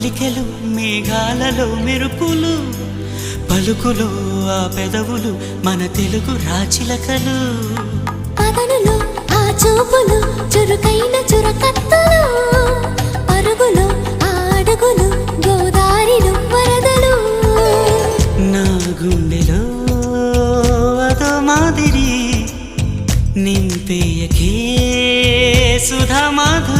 లికెలు మేఘాలలో మెరుపులు పలుకులో ఆ పెదవులు మన తెలుగు రాచిలకలు పదనులు ఆ చూపులు చురుకైన చురకత్తలు పరుగులు ఆ అడుగులు గోదారిలు వరదలు నా గుండెలో అదో మాదిరి నింపేయకే సుధా మాధురి